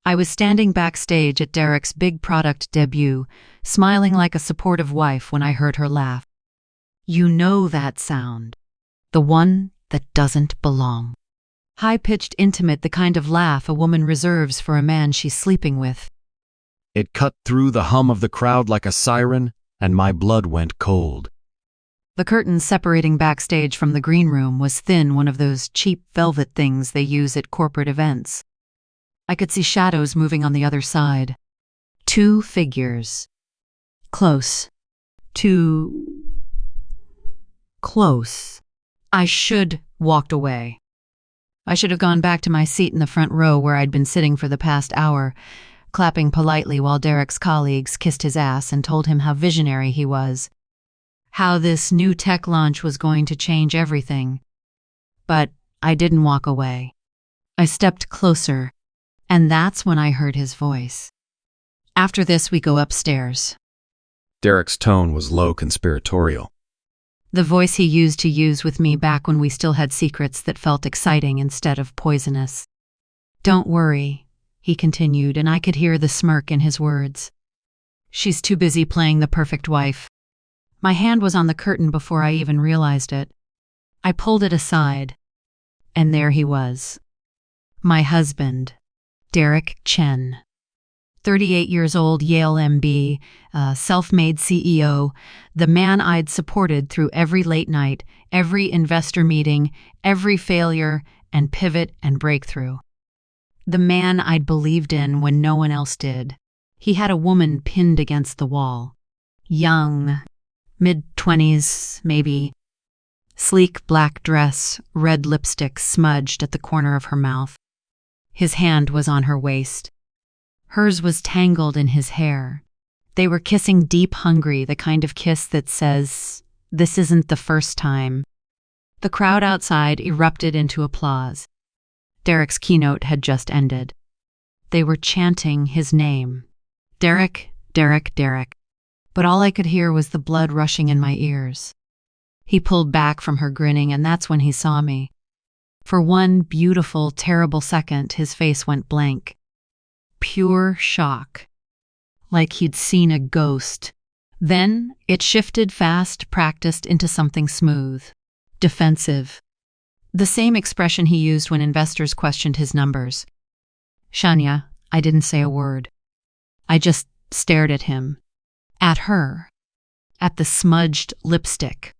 I was standing backstage at Derek's big product debut, smiling like a supportive wife when I heard her laugh. You know that sound. The one that doesn't belong. High-pitched, intimate, the kind of laugh a woman reserves for a man she's sleeping with. It cut through the hum of the crowd like a siren, and my blood went cold. The curtain separating backstage from the green room was thin, one of those cheap velvet things they use at corporate events. I could see shadows moving on the other side. 2 figures. Close. Too close. I should walked away. I should have gone back to my seat in the front row where I'd been sitting for the past hour, clapping politely while Derek's colleagues kissed his ass and told him how visionary he was, how this new tech launch was going to change everything. But I didn't walk away. I stepped closer, and that's when I heard his voice. After this, we go upstairs. Derek's tone was low conspiratorial. The voice he used to use with me back when we still had secrets that felt exciting instead of poisonous. Don't worry, he continued, and I could hear the smirk in his words. She's too busy playing the perfect wife. My hand was on the curtain before I even realized it. I pulled it aside, and there he was. My husband, Derek Chen. 38 years old, Yale MB, self-made CEO, the man I'd supported through every late night, every investor meeting, every failure and pivot and breakthrough. The man I'd believed in when no one else did. He had a woman pinned against the wall. Young, mid-20s, maybe. Sleek black dress, red lipstick smudged at the corner of her mouth. His hand was on her waist. Hers was tangled in his hair. They were kissing deep, hungry, the kind of kiss that says, "This isn't the first time." The crowd outside erupted into applause. Derek's keynote had just ended. They were chanting his name. Derek, Derek, Derek. But all I could hear was the blood rushing in my ears. He pulled back from her, grinning, and that's when he saw me. For one beautiful, terrible second, his face went blank. Pure shock. Like he'd seen a ghost. Then it shifted fast, practiced, into something smooth. Defensive. The same expression he used when investors questioned his numbers. Shania, I didn't say a word. I just stared at him. At her. At the smudged lipstick.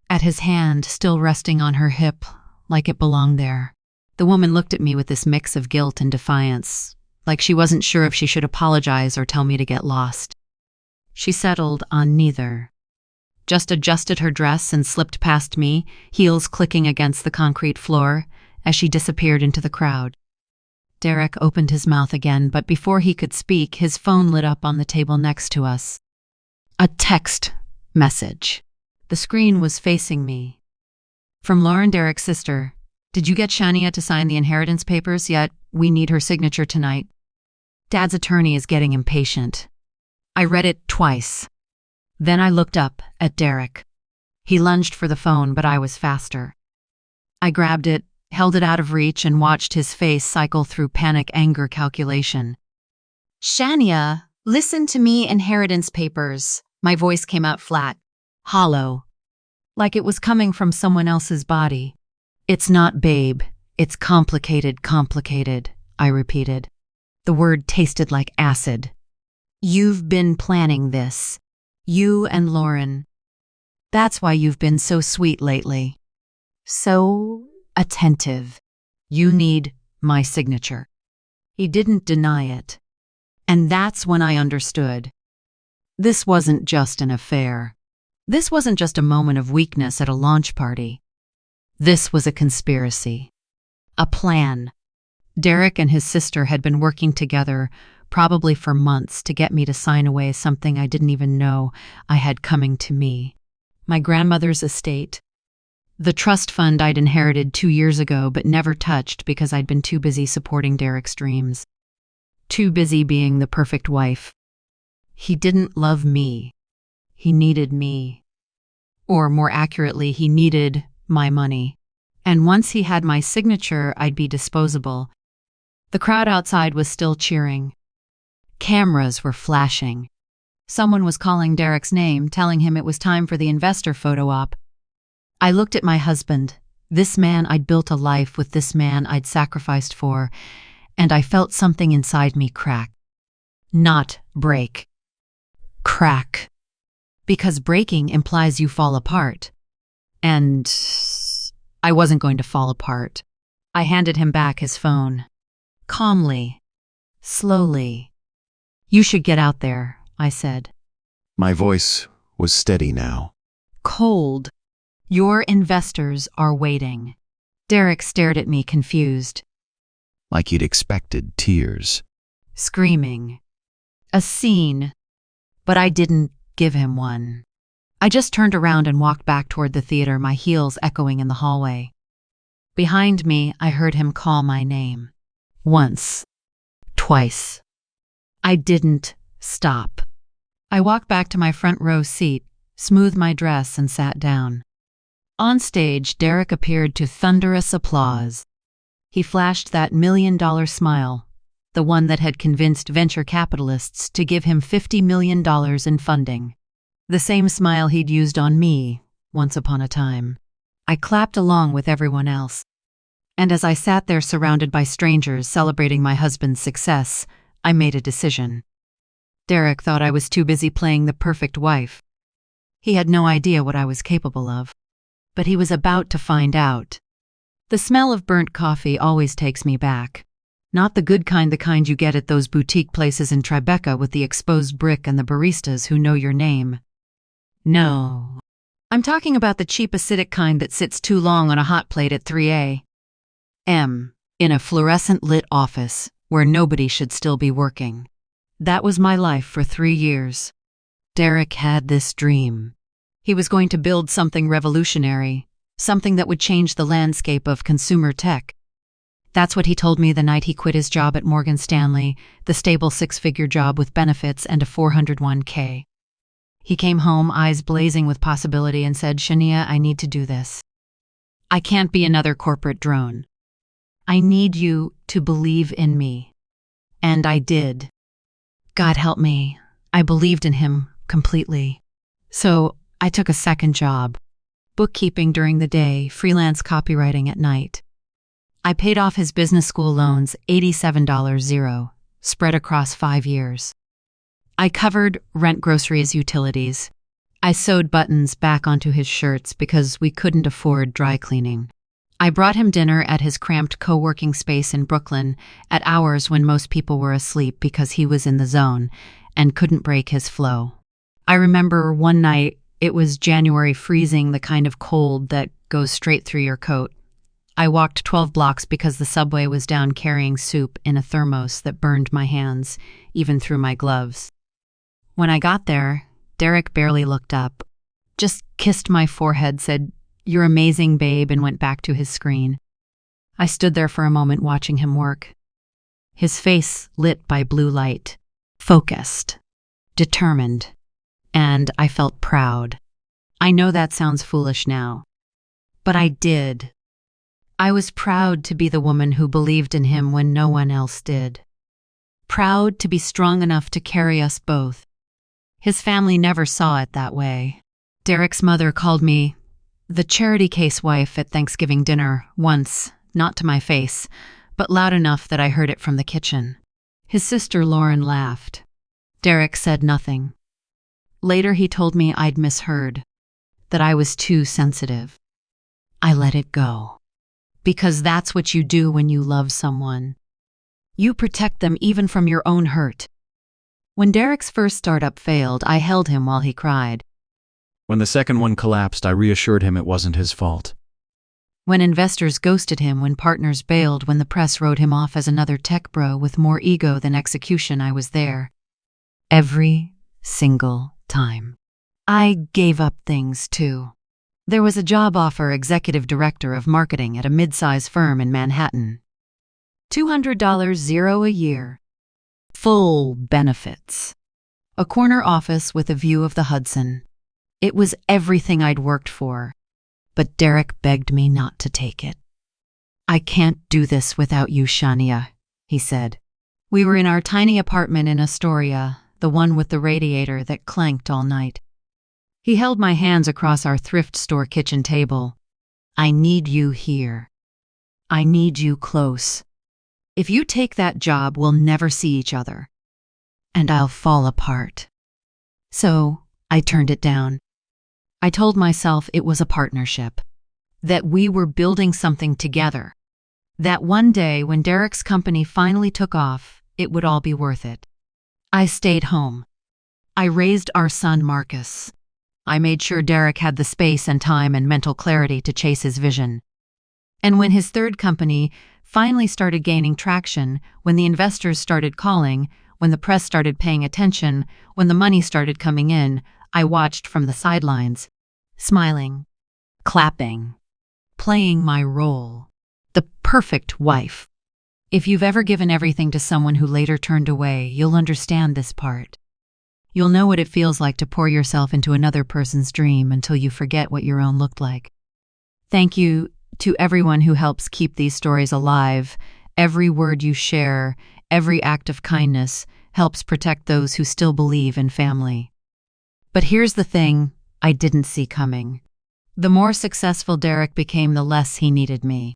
At his hand still resting on her hip, like it belonged there. The woman looked at me with this mix of guilt and defiance, like she wasn't sure if she should apologize or tell me to get lost. She settled on neither. Just adjusted her dress and slipped past me, heels clicking against the concrete floor, as she disappeared into the crowd. Derek opened his mouth again, but before he could speak, his phone lit up on the table next to us. A text message. The screen was facing me. From Lauren, Derek's sister. Did you get Shania to sign the inheritance papers yet? We need her signature tonight. Dad's attorney is getting impatient. I read it twice. Then I looked up at Derek. He lunged for the phone, but I was faster. I grabbed it, held it out of reach, and watched his face cycle through panic, anger, calculation. Shania, listen to me, inheritance papers. My voice came out flat, hollow, like it was coming from someone else's body. It's not, babe. It's complicated, complicated, I repeated. The word tasted like acid. You've been planning this. You and Lauren. That's why you've been so sweet lately. So attentive. You need my signature. He didn't deny it. And that's when I understood. This wasn't just an affair. This wasn't just a moment of weakness at a launch party. This was a conspiracy. A plan. Derek and his sister had been working together, probably for months, to get me to sign away something I didn't even know I had coming to me. My grandmother's estate. The trust fund I'd inherited 2 years ago but never touched because I'd been too busy supporting Derek's dreams. Too busy being the perfect wife. He didn't love me. He needed me. Or more accurately, he needed my money. And once he had my signature, I'd be disposable. The crowd outside was still cheering. Cameras were flashing. Someone was calling Derek's name, telling him it was time for the investor photo op. I looked at my husband, this man I'd built a life with, this man I'd sacrificed for, and I felt something inside me crack. Not break. Crack. Because breaking implies you fall apart. And I wasn't going to fall apart. I handed him back his phone. Calmly. Slowly. You should get out there, I said. My voice was steady now. Cold. Your investors are waiting. Derek stared at me confused. Like he'd expected tears. Screaming. A scene. But I didn't give him one. I just turned around and walked back toward the theater, my heels echoing in the hallway. Behind me, I heard him call my name. Once. Twice. I didn't stop. I walked back to my front row seat, smoothed my dress, and sat down. On stage, Derek appeared to thunderous applause. He flashed that $1 million smile, the one that had convinced venture capitalists to give him $50 million in funding. The same smile he'd used on me once upon a time. I clapped along with everyone else. And as I sat there surrounded by strangers celebrating my husband's success, I made a decision. Derek thought I was too busy playing the perfect wife. He had no idea what I was capable of. But he was about to find out. The smell of burnt coffee always takes me back. Not the good kind, the kind you get at those boutique places in Tribeca with the exposed brick and the baristas who know your name. No. I'm talking about the cheap acidic kind that sits too long on a hot plate at 3 a.m. in a fluorescent-lit office where nobody should still be working. That was my life for 3 years. Derek had this dream. He was going to build something revolutionary, something that would change the landscape of consumer tech. That's what he told me the night he quit his job at Morgan Stanley, the stable 6-figure job with benefits and a 401k. He came home, eyes blazing with possibility, and said, "Shania, I need to do this. I can't be another corporate drone. I need you to believe in me." And I did. God help me, I believed in him completely. So I took a second job, bookkeeping during the day, freelance copywriting at night. I paid off his business school loans, $87.00, spread across 5 years. I covered rent, groceries, utilities. I sewed buttons back onto his shirts because we couldn't afford dry cleaning. I brought him dinner at his cramped co-working space in Brooklyn at hours when most people were asleep because he was in the zone and couldn't break his flow. I remember one night, it was January, freezing, the kind of cold that goes straight through your coat. I walked 12 blocks because the subway was down, carrying soup in a thermos that burned my hands, even through my gloves. When I got there, Derek barely looked up, just kissed my forehead, said, "You're amazing, babe," and went back to his screen. I stood there for a moment watching him work. His face lit by blue light, focused, determined, and I felt proud. I know that sounds foolish now, but I did. I was proud to be the woman who believed in him when no one else did. Proud to be strong enough to carry us both. His family never saw it that way. Derek's mother called me the charity case wife at Thanksgiving dinner once, not to my face, but loud enough that I heard it from the kitchen. His sister Lauren laughed. Derek said nothing. Later he told me I'd misheard, that I was too sensitive. I let it go. Because that's what you do when you love someone. You protect them even from your own hurt. When Derek's first startup failed, I held him while he cried. When the second one collapsed, I reassured him it wasn't his fault. When investors ghosted him, when partners bailed, when the press wrote him off as another tech bro with more ego than execution, I was there. Every single time. I gave up things too. There was a job offer, executive director of marketing at a mid-size firm in Manhattan. $200 a year. Full benefits. A corner office with a view of the Hudson. It was everything I'd worked for. But Derek begged me not to take it. "I can't do this without you, Shania," he said. We were in our tiny apartment in Astoria, the one with the radiator that clanked all night. He held my hands across our thrift store kitchen table. I need you here. I need you close. If you take that job, we'll never see each other. And I'll fall apart. So I turned it down. I told myself it was a partnership, that we were building something together, that one day when Derek's company finally took off, it would all be worth it. I stayed home. I raised our son Marcus. I made sure Derek had the space and time and mental clarity to chase his vision. And when his third company finally started gaining traction, when the investors started calling, when the press started paying attention, when the money started coming in, I watched from the sidelines, smiling, clapping, playing my role, the perfect wife. If you've ever given everything to someone who later turned away, you'll understand this part. You'll know what it feels like to pour yourself into another person's dream until you forget what your own looked like. Thank you to everyone who helps keep these stories alive. Every word you share, every act of kindness helps protect those who still believe in family. But here's the thing I didn't see coming. The more successful Derek became, the less he needed me.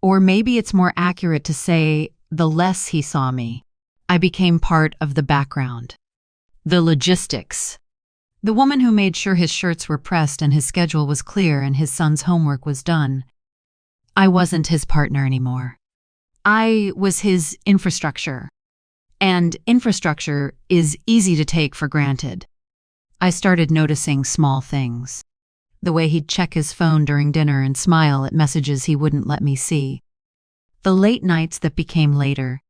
Or maybe it's more accurate to say, the less he saw me. I became part of the background. The logistics. The woman who made sure his shirts were pressed and his schedule was clear and his son's homework was done. I wasn't his partner anymore. I was his infrastructure. And infrastructure is easy to take for granted. I started noticing small things. The way he'd check his phone during dinner and smile at messages he wouldn't let me see. The late nights that became later.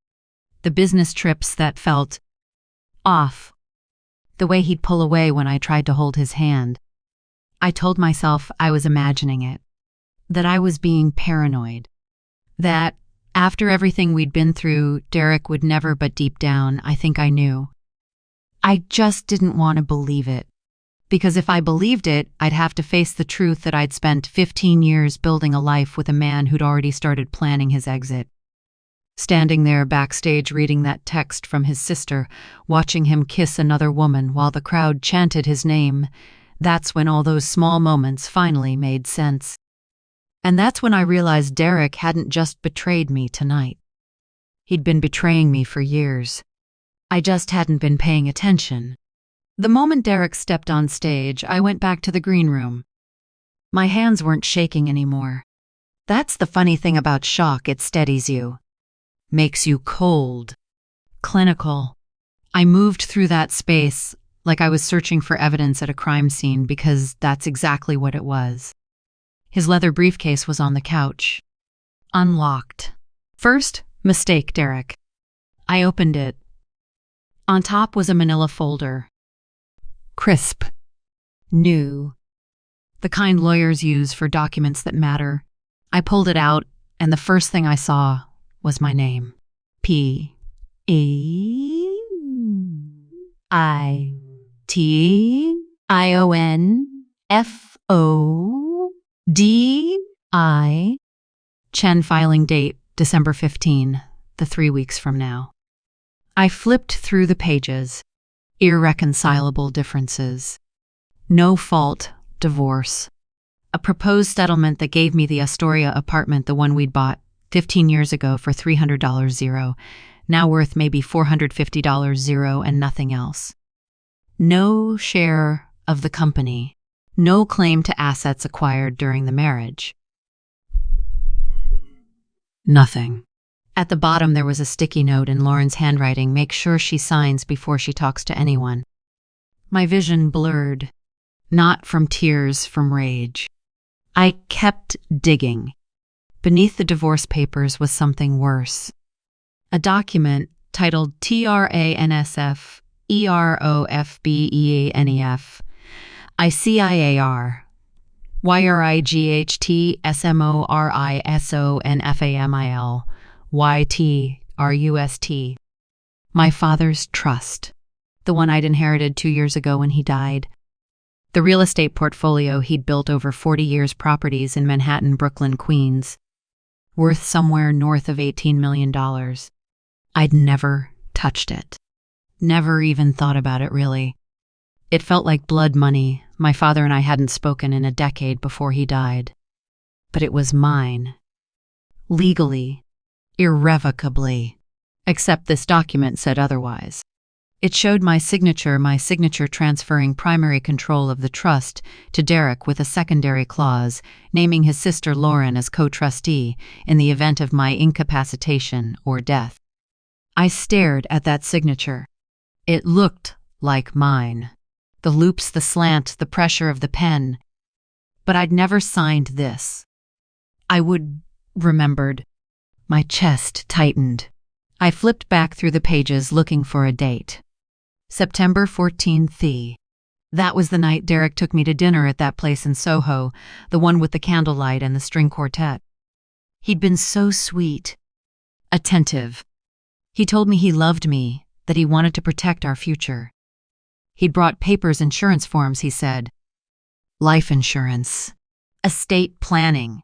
The business trips that felt off. The way he'd pull away when I tried to hold his hand. I told myself I was imagining it. That I was being paranoid. That after everything we'd been through, Derek would never, but deep down, I think I knew. I just didn't want to believe it. Because if I believed it, I'd have to face the truth that I'd spent 15 years building a life with a man who'd already started planning his exit. Standing there backstage reading that text from his sister, watching him kiss another woman while the crowd chanted his name, that's when all those small moments finally made sense. And that's when I realized Derek hadn't just betrayed me tonight. He'd been betraying me for years. I just hadn't been paying attention. The moment Derek stepped on stage, I went back to the green room. My hands weren't shaking anymore. That's the funny thing about shock, it steadies you. Makes you cold. Clinical. I moved through that space like I was searching for evidence at a crime scene, because that's exactly what it was. His leather briefcase was on the couch. Unlocked. First mistake, Derek. I opened it. On top was a manila folder. Crisp. New. The kind lawyers use for documents that matter. I pulled it out, and the first thing I saw was my name. P-E-I-T-I-O-N-F-O-D-I. Chen, filing date December 15, the 3 weeks from now. I flipped through the pages. Irreconcilable differences. No fault, divorce. A proposed settlement that gave me the Astoria apartment, the one we'd bought 15 years ago, for $300 zero, now worth maybe $450 zero and nothing else. No share of the company. No claim to assets acquired during the marriage. Nothing. At the bottom there was a sticky note in Lauren's handwriting: make sure she signs before she talks to anyone. My vision blurred. Not from tears, from rage. I kept digging. Beneath the divorce papers was something worse. A document titled TRANSFEROFBEANEF ICIAR YRIGHTSMORISONFAMIL YTRUST. My father's trust, the one I'd inherited 2 years ago when he died. The real estate portfolio he'd built over 40 years, properties in Manhattan, Brooklyn, Queens, worth somewhere north of $18 million. I'd never touched it. Never even thought about it, really. It felt like blood money. My father and I hadn't spoken in a decade before he died. But it was mine. Legally. Irrevocably. Except this document said otherwise. It showed my signature transferring primary control of the trust to Derek with a secondary clause, naming his sister Lauren as co-trustee in the event of my incapacitation or death. I stared at that signature. It looked like mine. The loops, the slant, the pressure of the pen. But I'd never signed this. Remembered. My chest tightened. I flipped back through the pages looking for a date. September 14th. That was the night Derek took me to dinner at that place in Soho, the one with the candlelight and the string quartet. He'd been so sweet, attentive. He told me he loved me, that he wanted to protect our future. He'd brought papers, insurance forms, he said. Life insurance. Estate planning.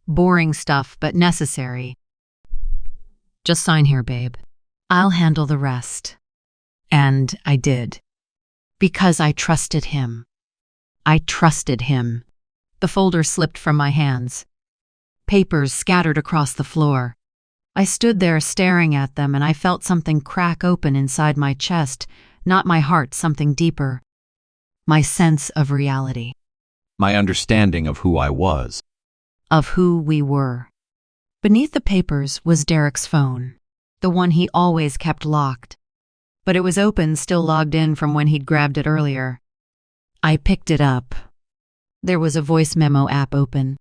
Boring stuff, but necessary. Just sign here, babe. I'll handle the rest. And I did. Because I trusted him. I trusted him. The folder slipped from my hands. Papers scattered across the floor. I stood there staring at them, and I felt something crack open inside my chest, not my heart, something deeper. My sense of reality. My understanding of who I was. Of who we were. Beneath the papers was Derek's phone, the one he always kept locked. But it was open, still logged in from when he'd grabbed it earlier. I picked it up. There was a voice memo app open.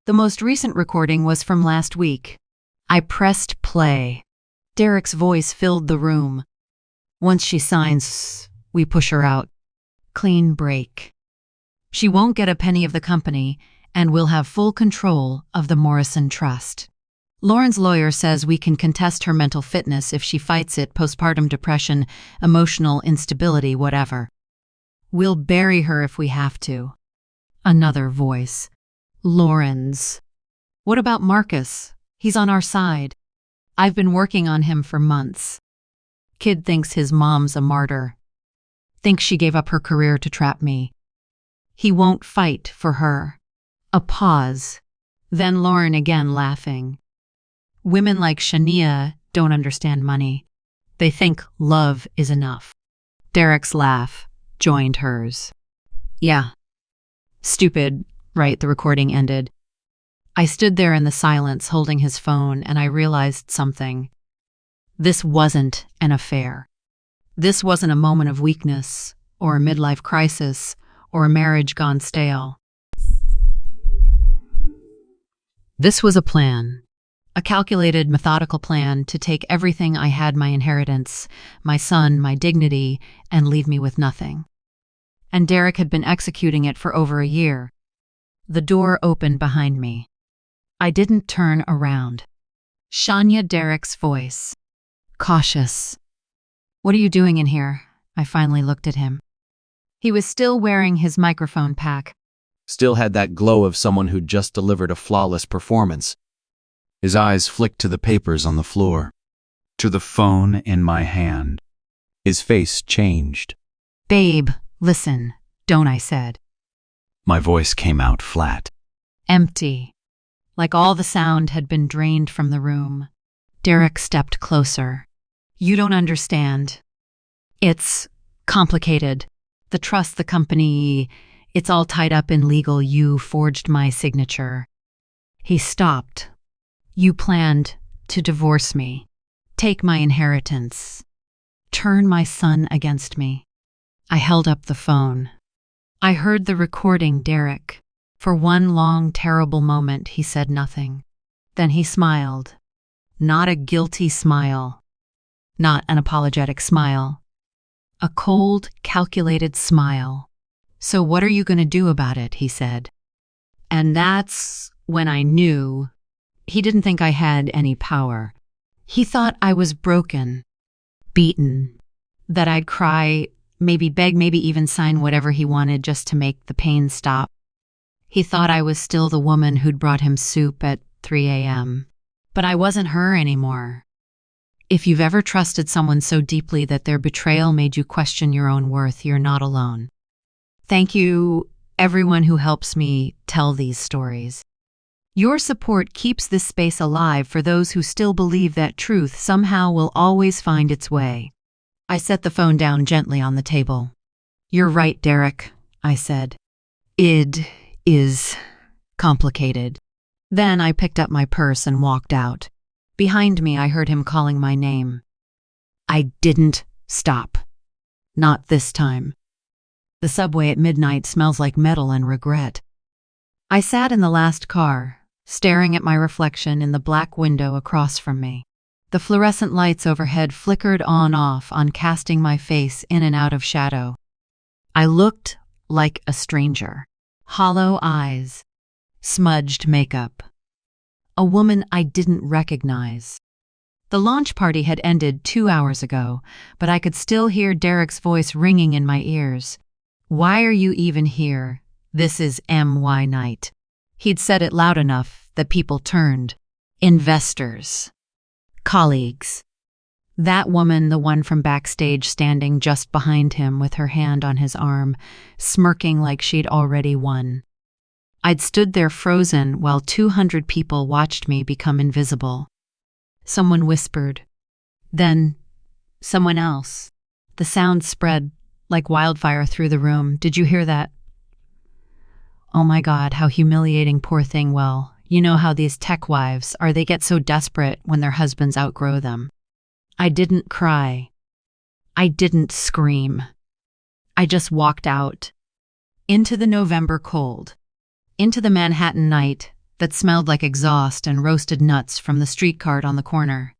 The most recent recording was from last week. I pressed play. Derek's voice filled the room. Once she signs, we push her out. Clean break. She won't get a penny of the company, and we'll have full control of the Morrison Trust. Lauren's lawyer says we can contest her mental fitness if she fights it, postpartum depression, emotional instability, whatever. We'll bury her if we have to. Another voice. Lauren's. What about Marcus? He's on our side. I've been working on him for months. Kid thinks his mom's a martyr. Thinks she gave up her career to trap me. He won't fight for her. A pause. Then Lauren again, laughing. Women like Shania don't understand money. They think love is enough. Derek's laugh joined hers. Yeah. Stupid, right? The recording ended. I stood there in the silence holding his phone, and I realized something. This wasn't an affair. This wasn't a moment of weakness, or a midlife crisis, or a marriage gone stale. This was a plan. A calculated, methodical plan to take everything I had, my inheritance, my son, my dignity, and leave me with nothing. And Derek had been executing it for over a year. The door opened behind me. I didn't turn around. Shania, Derek's voice. Cautious. What are you doing in here? I finally looked at him. He was still wearing his microphone pack. Still had that glow of someone who'd just delivered a flawless performance. His eyes flicked to the papers on the floor, to the phone in my hand. His face changed. Babe, listen, don't, I said. My voice came out flat. Empty. Like all the sound had been drained from the room. Derek stepped closer. You don't understand. It's complicated. The trust, the company, it's all tied up in legal. You forged my signature. He stopped. You planned to divorce me, take my inheritance, turn my son against me. I held up the phone. I heard the recording, Derek. For one long, terrible moment, he said nothing. Then he smiled. Not a guilty smile. Not an apologetic smile. A cold, calculated smile. So what are you going to do about it? He said. And that's when I knew. He didn't think I had any power. He thought I was broken, beaten, that I'd cry, maybe beg, maybe even sign whatever he wanted just to make the pain stop. He thought I was still the woman who'd brought him soup at 3 a.m. But I wasn't her anymore. If you've ever trusted someone so deeply that their betrayal made you question your own worth, you're not alone. Thank you, everyone who helps me tell these stories. Your support keeps this space alive for those who still believe that truth somehow will always find its way. I set the phone down gently on the table. You're right, Derek, I said. It is complicated. Then I picked up my purse and walked out. Behind me, I heard him calling my name. I didn't stop. Not this time. The subway at midnight smells like metal and regret. I sat in the last car, staring at my reflection in the black window across from me. The fluorescent lights overhead flickered on-off on casting my face in and out of shadow. I looked like a stranger. Hollow eyes, smudged makeup. A woman I didn't recognize. The launch party had ended 2 hours ago, but I could still hear Derek's voice ringing in my ears. Why are you even here? This is MY night. He'd said it loud enough that people turned. Investors. Colleagues. That woman, the one from backstage standing just behind him with her hand on his arm, smirking like she'd already won. I'd stood there frozen while 200 people watched me become invisible. Someone whispered. Then, someone else. The sound spread like wildfire through the room. Did you hear that? Oh my God, how humiliating, poor thing. Well, you know how these tech wives are. They get so desperate when their husbands outgrow them. I didn't cry. I didn't scream. I just walked out. Into the November cold. Into the Manhattan night that smelled like exhaust and roasted nuts from the street cart on the corner.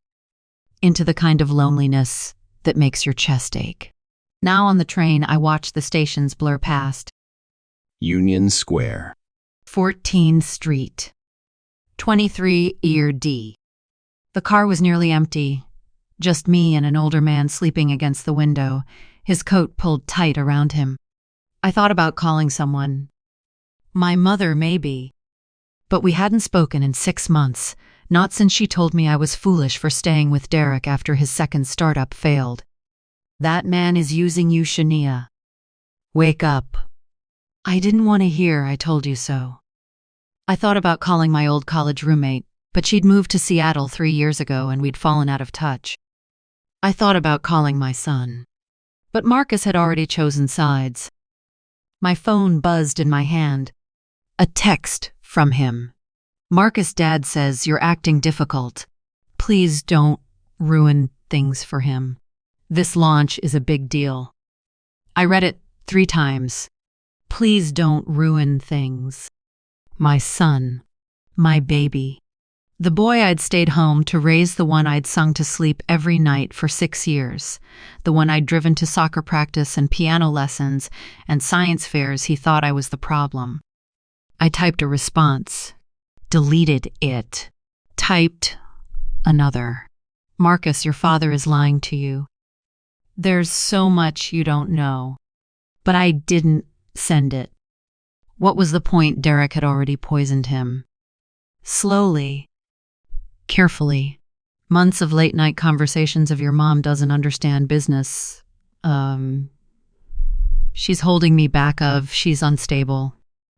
Into the kind of loneliness that makes your chest ache. Now on the train, I watched the stations blur past. Union Square. 14th Street. 23 Ear D. The car was nearly empty. Just me and an older man sleeping against the window, his coat pulled tight around him. I thought about calling someone. My mother, maybe. But we hadn't spoken in 6 months, not since she told me I was foolish for staying with Derek after his second startup failed. That man is using you, Shania. Wake up. I didn't want to hear I told you so. I thought about calling my old college roommate, but she'd moved to Seattle 3 years ago and we'd fallen out of touch. I thought about calling my son. But Marcus had already chosen sides. My phone buzzed in my hand. A text from him. Marcus' dad says you're acting difficult. Please don't ruin things for him. This launch is a big deal. I read it 3 times. Please don't ruin things. My son. My baby. The boy I'd stayed home to raise, the one I'd sung to sleep every night for 6 years, the one I'd driven to soccer practice and piano lessons and science fairs. He thought I was the problem. I typed a response, deleted it, typed another. Marcus, your father is lying to you. There's so much you don't know. But I didn't send it. What was the point? Derek had already poisoned him. Slowly, carefully. Months of late-night conversations of your mom doesn't understand business. She's holding me back she's unstable.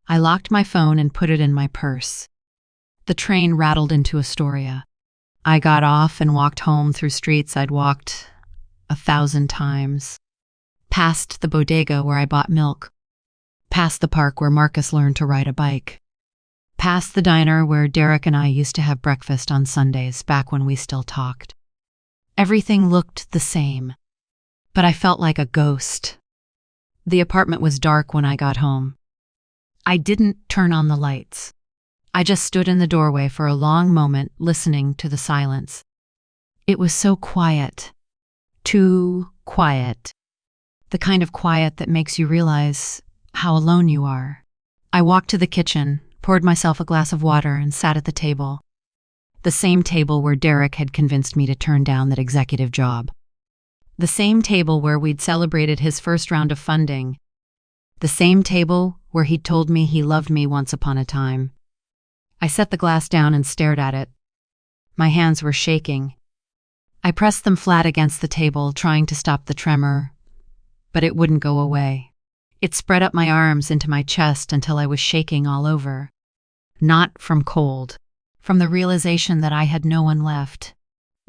I locked my phone and put it in my purse. The train rattled into Astoria. I got off and walked home through streets I'd walked 1,000 times. Past the bodega where I bought milk. Past the park where Marcus learned to ride a bike. Past the diner where Derek and I used to have breakfast on Sundays back when we still talked. Everything looked the same, but I felt like a ghost. The apartment was dark when I got home. I didn't turn on the lights. I just stood in the doorway for a long moment, listening to the silence. It was so quiet. Too quiet. The kind of quiet that makes you realize how alone you are. I walked to the kitchen, poured myself a glass of water, and sat at the table. The same table where Derek had convinced me to turn down that executive job. The same table where we'd celebrated his first round of funding. The same table where he'd told me he loved me once upon a time. I set the glass down and stared at it. My hands were shaking. I pressed them flat against the table, trying to stop the tremor, but it wouldn't go away. It spread up my arms into my chest until I was shaking all over. Not from cold, from the realization that I had no one left.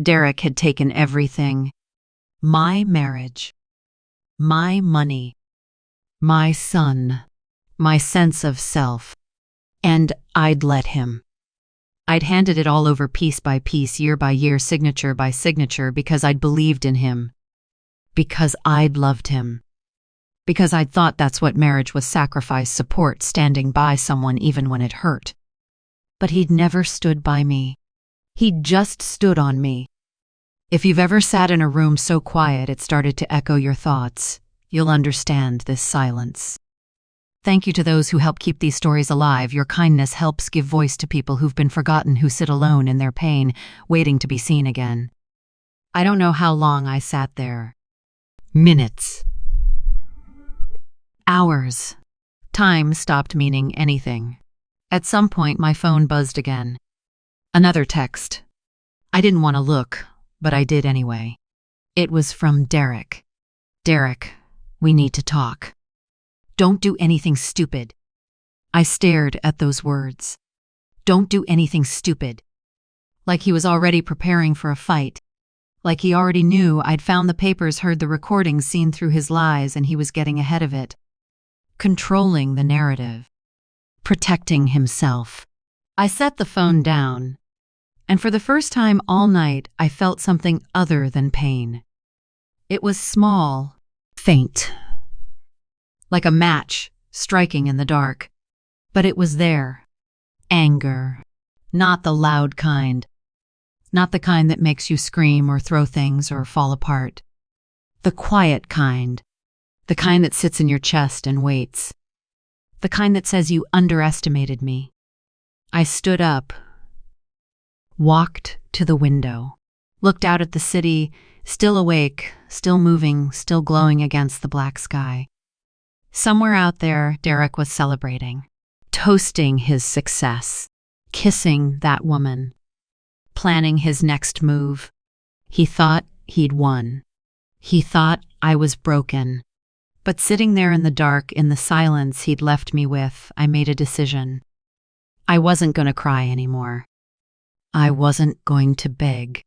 Derek had taken everything. My marriage, my money, my son, my sense of self. And I'd let him. I'd handed it all over piece by piece, year by year, signature by signature, because I'd believed in him. Because I'd loved him. Because I'd thought that's what marriage was: sacrifice, support, standing by someone even when it hurt. But he'd never stood by me. He'd just stood on me. If you've ever sat in a room so quiet it started to echo your thoughts, you'll understand this silence. Thank you to those who help keep these stories alive. Your kindness helps give voice to people who've been forgotten, who sit alone in their pain, waiting to be seen again. I don't know how long I sat there. Minutes. Hours. Time stopped meaning anything. At some point, my phone buzzed again. Another text. I didn't want to look, but I did anyway. It was from Derek. Derek, we need to talk. Don't do anything stupid. I stared at those words. Don't do anything stupid. Like he was already preparing for a fight. Like he already knew I'd found the papers, heard the recordings, seen through his lies, and he was getting ahead of it. Controlling the narrative. Protecting himself. I set the phone down, and for the first time all night I felt something other than pain. It was small, faint. Like a match striking in the dark. But it was there. Anger. Not the loud kind. Not the kind that makes you scream or throw things or fall apart. The quiet kind. The kind that sits in your chest and waits. The kind that says you underestimated me. I stood up. Walked to the window. Looked out at the city, still awake, still moving, still glowing against the black sky. Somewhere out there, Derek was celebrating, toasting his success, kissing that woman, planning his next move. He thought he'd won. He thought I was broken. But sitting there in the dark, in the silence he'd left me with, I made a decision. I wasn't going to cry anymore. I wasn't going to beg.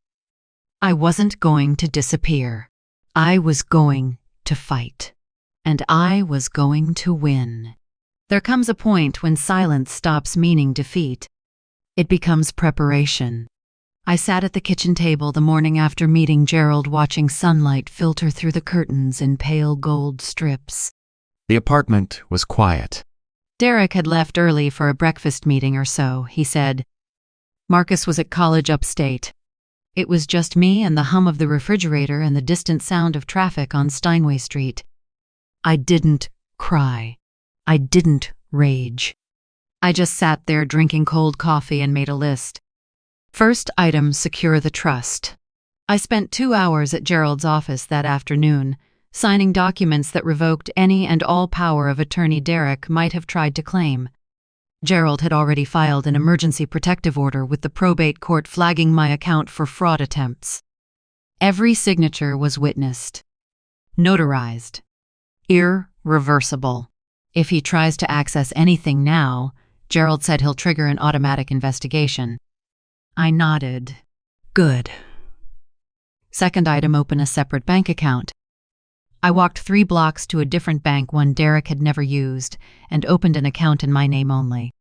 I wasn't going to disappear. I was going to fight. And I was going to win. There comes a point when silence stops meaning defeat. It becomes preparation. I sat at the kitchen table the morning after meeting Gerald, watching sunlight filter through the curtains in pale gold strips. The apartment was quiet. Derek had left early for a breakfast meeting or so, he said. Marcus was at college upstate. It was just me and the hum of the refrigerator and the distant sound of traffic on Steinway Street. I didn't cry. I didn't rage. I just sat there drinking cold coffee and made a list. First item, secure the trust. I spent 2 hours at Gerald's office that afternoon, signing documents that revoked any and all power of attorney Derek might have tried to claim. Gerald had already filed an emergency protective order with the probate court, flagging my account for fraud attempts. Every signature was witnessed. Notarized. Irreversible. If he tries to access anything now, Gerald said he'll trigger an automatic investigation. I nodded. Good. Second item, open a separate bank account. I walked 3 blocks to a different bank, one Derek had never used, and opened an account in my name only.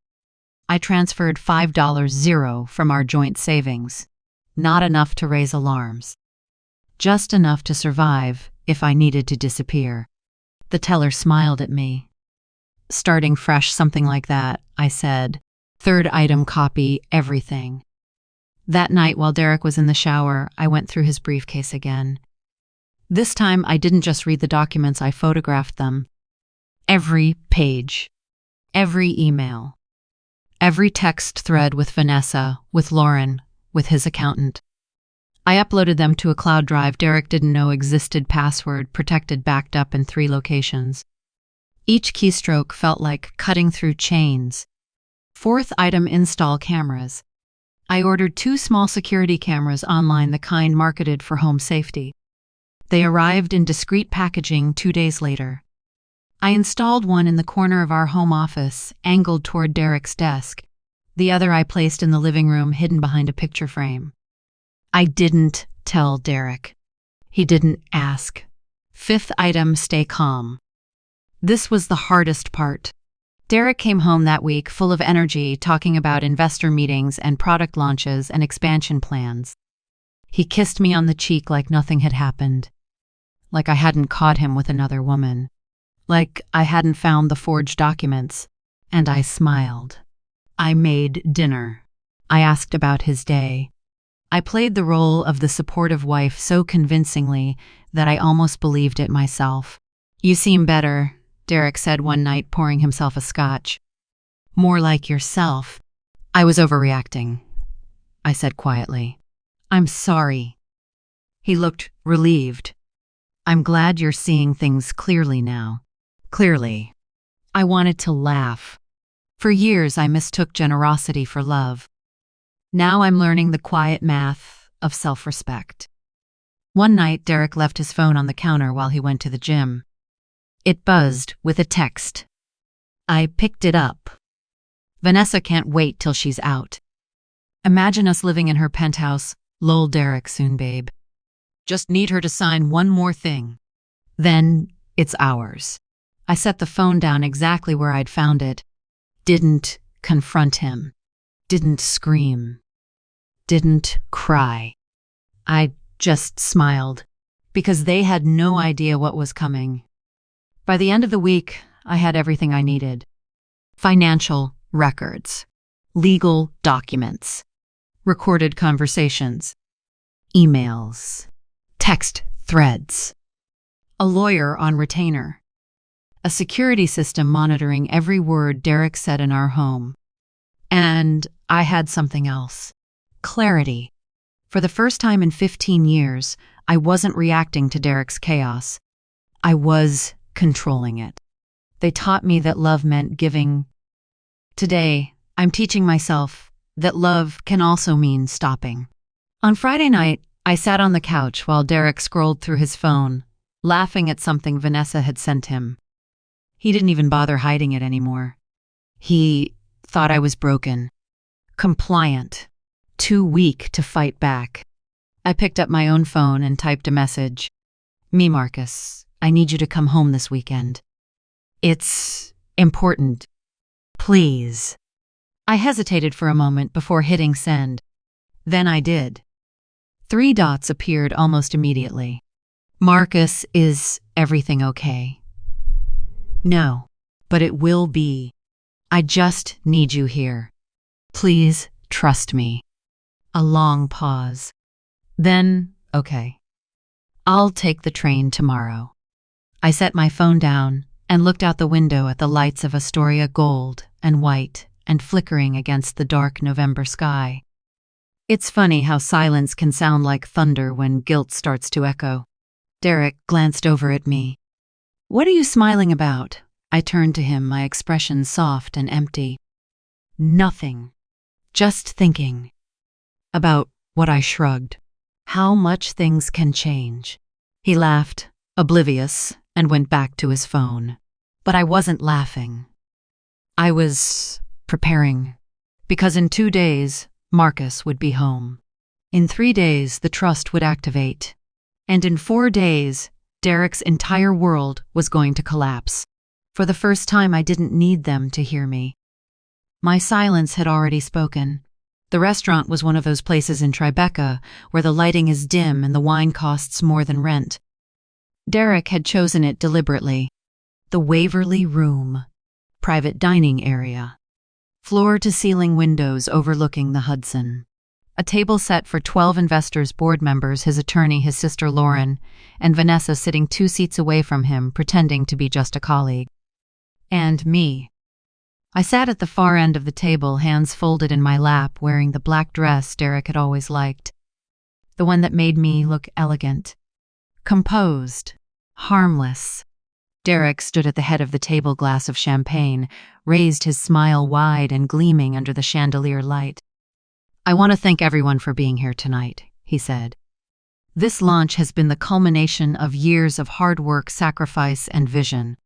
I transferred $5 from our joint savings. Not enough to raise alarms. Just enough to survive if I needed to disappear. The teller smiled at me. Starting fresh, something like that, I said. Third item, copy everything. That night, while Derek was in the shower, I went through his briefcase again. This time, I didn't just read the documents, I photographed them. Every page. Every email. Every text thread with Vanessa, with Lauren, with his accountant. I uploaded them to a cloud drive Derek didn't know existed, password protected, backed up in 3 locations. Each keystroke felt like cutting through chains. Fourth item, install cameras. I ordered 2 small security cameras online, the kind marketed for home safety. They arrived in discreet packaging 2 days later. I installed one in the corner of our home office, angled toward Derek's desk. The other I placed in the living room, hidden behind a picture frame. I didn't tell Derek. He didn't ask. 5th item, stay calm. This was the hardest part. Derek came home that week full of energy, talking about investor meetings and product launches and expansion plans. He kissed me on the cheek like nothing had happened. Like I hadn't caught him with another woman. Like I hadn't found the forged documents. And I smiled. I made dinner. I asked about his day. I played the role of the supportive wife so convincingly that I almost believed it myself. "You seem better," Derek said one night, pouring himself a scotch. "More like yourself." I was overreacting, I said quietly. "I'm sorry." He looked relieved. "I'm glad you're seeing things clearly now." Clearly. I wanted to laugh. For years I mistook generosity for love. Now I'm learning the quiet math of self-respect. One night, Derek left his phone on the counter while he went to the gym. It buzzed with a text. I picked it up. "Vanessa can't wait till she's out. Imagine us living in her penthouse. Lol, Derek, soon, babe. Just need her to sign one more thing. Then it's ours." I set the phone down exactly where I'd found it. Didn't confront him. Didn't scream. Didn't cry. I just smiled, because they had no idea what was coming. By the end of the week, I had everything I needed. Financial records, legal documents, recorded conversations, emails, text threads, a lawyer on retainer, a security system monitoring every word Derek said in our home. And I had something else. Clarity. For the first time in 15 years, I wasn't reacting to Derek's chaos. I was controlling it. They taught me that love meant giving. Today, I'm teaching myself that love can also mean stopping. On Friday night, I sat on the couch while Derek scrolled through his phone, laughing at something Vanessa had sent him. He didn't even bother hiding it anymore. He thought I was broken, compliant, too weak to fight back. I picked up my own phone and typed a message. "Me, Marcus, I need you to come home this weekend. It's important. Please." I hesitated for a moment before hitting send. Then I did. 3 dots appeared almost immediately. "Marcus, is everything okay?" "No, but it will be. I just need you here. Please trust me." A long pause. Then, "Okay. I'll take the train tomorrow." I set my phone down and looked out the window at the lights of Astoria, gold and white and flickering against the dark November sky. It's funny how silence can sound like thunder when guilt starts to echo. Derek glanced over at me. "What are you smiling about?" I turned to him, my expression soft and empty. "Nothing. Just thinking." About what? I shrugged. "How much things can change." He laughed, oblivious, and went back to his phone. But I wasn't laughing. I was preparing. Because in 2 days, Marcus would be home. In 3 days, the trust would activate. And in 4 days, Derek's entire world was going to collapse. For the first time, I didn't need them to hear me. My silence had already spoken. The restaurant was one of those places in Tribeca where the lighting is dim and the wine costs more than rent. Derek had chosen it deliberately. The Waverly Room, private dining area, floor-to-ceiling windows overlooking the Hudson. A table set for 12 investors, board members, his attorney, his sister Lauren, and Vanessa sitting 2 seats away from him, pretending to be just a colleague. And me. I sat at the far end of the table, hands folded in my lap, wearing the black dress Derek had always liked. The one that made me look elegant, composed, harmless. Derek stood at the head of the table, glass of champagne, raised his smile wide and gleaming under the chandelier light. I want to thank everyone for being here tonight, he said. This launch has been the culmination of years of hard work, sacrifice, and vision.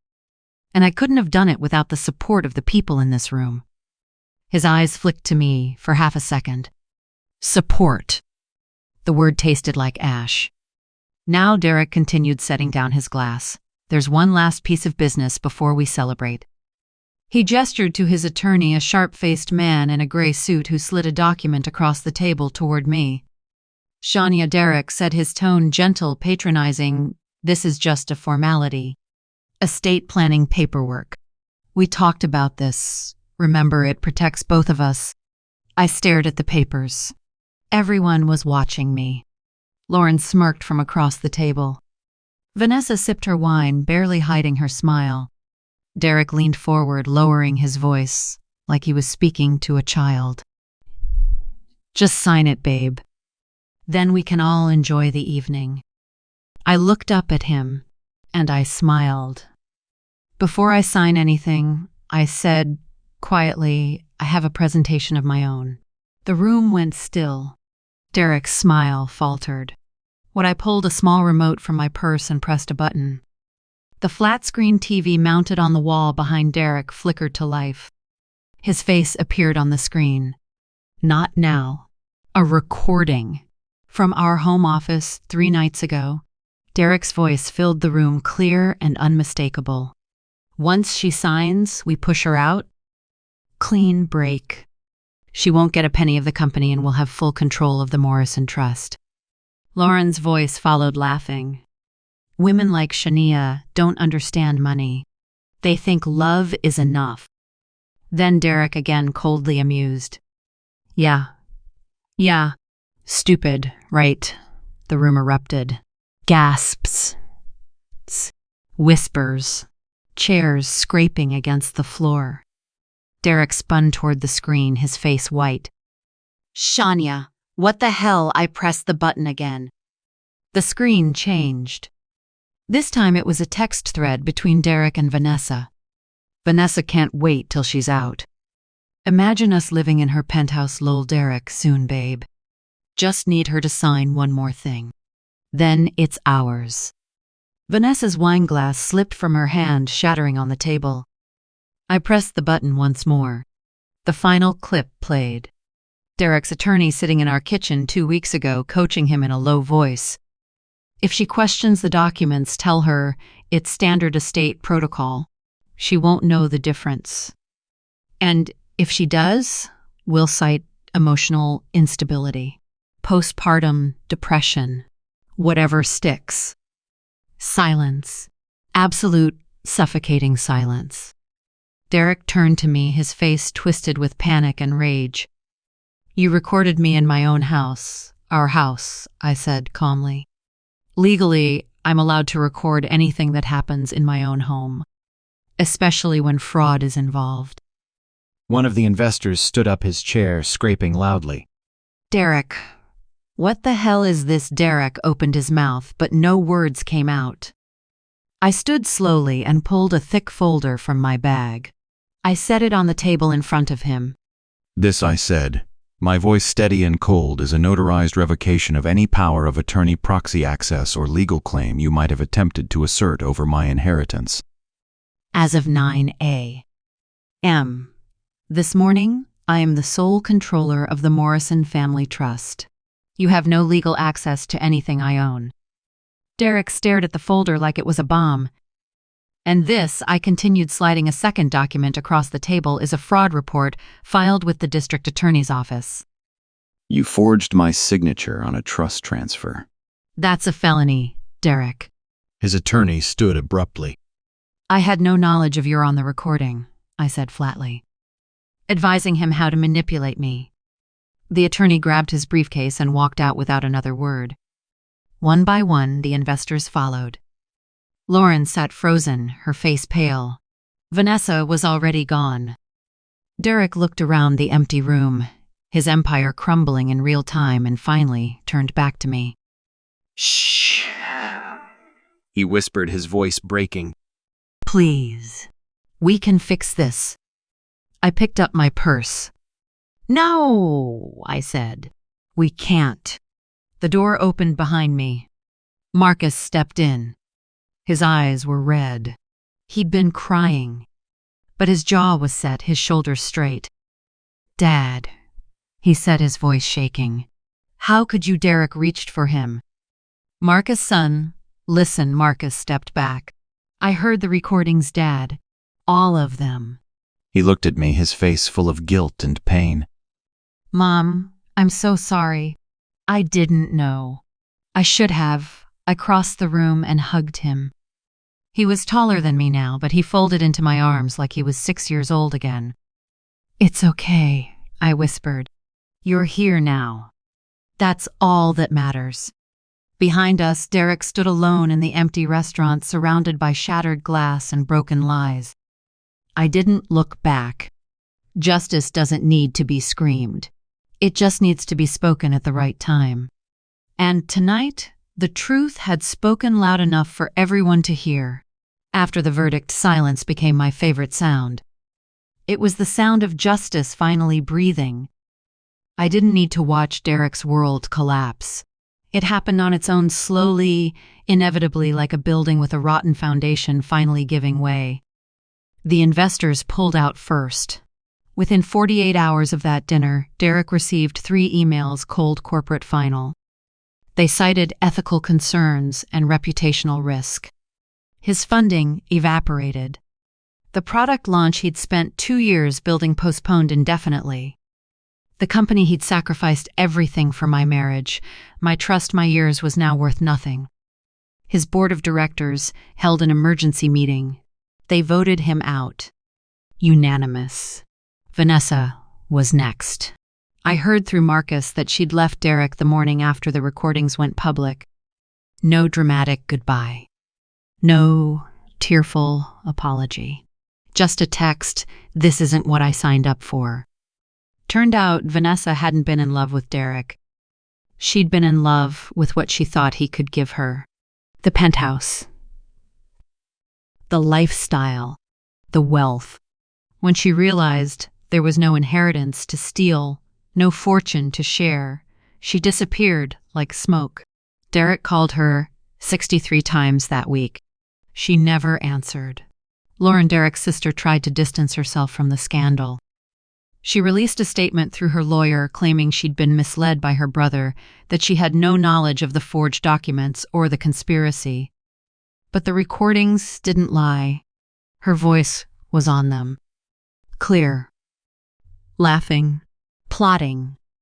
And I couldn't have done it without the support of the people in this room. His eyes flicked to me for half a second. Support. The word tasted like ash. Now Derek continued, setting down his glass. There's one last piece of business before we celebrate. He gestured to his attorney, a sharp-faced man in a gray suit who slid a document across the table toward me. Shania, Derek said, his tone gentle, patronizing. This is just a formality. Estate planning paperwork. We talked about this. Remember, it protects both of us. I stared at the papers. Everyone was watching me. Lauren smirked from across the table. Vanessa sipped her wine, barely hiding her smile. Derek leaned forward, lowering his voice, like he was speaking to a child. Just sign it, babe. Then we can all enjoy the evening. I looked up at him, and I smiled. Before I sign anything, I said, quietly, I have a presentation of my own. The room went still. Derek's smile faltered. When I pulled a small remote from my purse and pressed a button, the flat-screen TV mounted on the wall behind Derek flickered to life. His face appeared on the screen. Not now. A recording. From our home office 3 nights ago. Derek's voice filled the room, clear and unmistakable. Once she signs, we push her out. Clean break. She won't get a penny of the company and will have full control of the Morrison Trust. Lauren's voice followed, laughing. Women like Shania don't understand money. They think love is enough. Then Derek, again coldly amused. Yeah. Stupid, right? The room erupted. Gasps. Whispers. Chairs scraping against the floor. Derek spun toward the screen, his face white. Shania, what the hell? I pressed the button again. The screen changed. This time it was a text thread between Derek and Vanessa. Vanessa can't wait till she's out. Imagine us living in her penthouse, lol. Derek, soon, babe. Just need her to sign one more thing. Then it's ours. Vanessa's wine glass slipped from her hand, shattering on the table. I pressed the button once more. The final clip played. Derek's attorney sitting in our kitchen 2 weeks ago, coaching him in a low voice. If she questions the documents, tell her it's standard estate protocol. She won't know the difference. And if she does, we'll cite emotional instability, postpartum depression, whatever sticks. Silence. Absolute, suffocating silence. Derek turned to me, his face twisted with panic and rage. You recorded me in my own house, our house, I said calmly. Legally, I'm allowed to record anything that happens in my own home, especially when fraud is involved. One of the investors stood up, his chair scraping loudly. Derek, what the hell is this? Derek opened his mouth, but no words came out. I stood slowly and pulled a thick folder from my bag. I set it on the table in front of him. This, I said, my voice steady and cold, is a notarized revocation of any power of attorney, proxy access, or legal claim you might have attempted to assert over my inheritance. As of 9 a.m. this morning, I am the sole controller of the Morrison Family Trust. You have no legal access to anything I own. Derek stared at the folder like it was a bomb. And this, I continued, sliding a second document across the table, is a fraud report filed with the district attorney's office. You forged my signature on a trust transfer. That's a felony, Derek. His attorney stood abruptly. I had no knowledge of your on the recording, I said flatly, advising him how to manipulate me. The attorney grabbed his briefcase and walked out without another word. One by one, the investors followed. Lauren sat frozen, her face pale. Vanessa was already gone. Derek looked around the empty room, his empire crumbling in real time, and finally turned back to me. Shh, he whispered, his voice breaking. Please, we can fix this. I picked up my purse. No, I said. We can't. The door opened behind me. Marcus stepped in. His eyes were red. He'd been crying, but his jaw was set, his shoulders straight. Dad, he said, his voice shaking. How could you? Derek reached for him. Marcus, son, listen. Marcus stepped back. I heard the recordings, Dad. All of them. He looked at me, his face full of guilt and pain. Mom, I'm so sorry. I didn't know. I should have. I crossed the room and hugged him. He was taller than me now, but he folded into my arms like he was 6 years old again. It's okay, I whispered. You're here now. That's all that matters. Behind us, Derek stood alone in the empty restaurant, surrounded by shattered glass and broken lies. I didn't look back. Justice doesn't need to be screamed. It just needs to be spoken at the right time. And tonight, the truth had spoken loud enough for everyone to hear. After the verdict, silence became my favorite sound. It was the sound of justice finally breathing. I didn't need to watch Derek's world collapse. It happened on its own, slowly, inevitably, like a building with a rotten foundation finally giving way. The investors pulled out first. Within 48 hours of that dinner, Derek received 3 emails, cold corporate final. They cited ethical concerns and reputational risk. His funding evaporated. The product launch he'd spent 2 years building postponed indefinitely. The company he'd sacrificed everything for, my marriage, my trust, my years, was now worth nothing. His board of directors held an emergency meeting. They voted him out. Unanimous. Vanessa was next. I heard through Marcus that she'd left Derek the morning after the recordings went public. No dramatic goodbye. No tearful apology. Just a text, "This isn't what I signed up for." Turned out Vanessa hadn't been in love with Derek. She'd been in love with what she thought he could give her. The penthouse. The lifestyle. The wealth. When she realized there was no inheritance to steal, no fortune to share, she disappeared like smoke. Derek called her 63 times that week. She never answered. Lauren, Derek's sister, tried to distance herself from the scandal. She released a statement through her lawyer claiming she'd been misled by her brother, that she had no knowledge of the forged documents or the conspiracy. But the recordings didn't lie. Her voice was on them. Clear. Laughing. Plotting.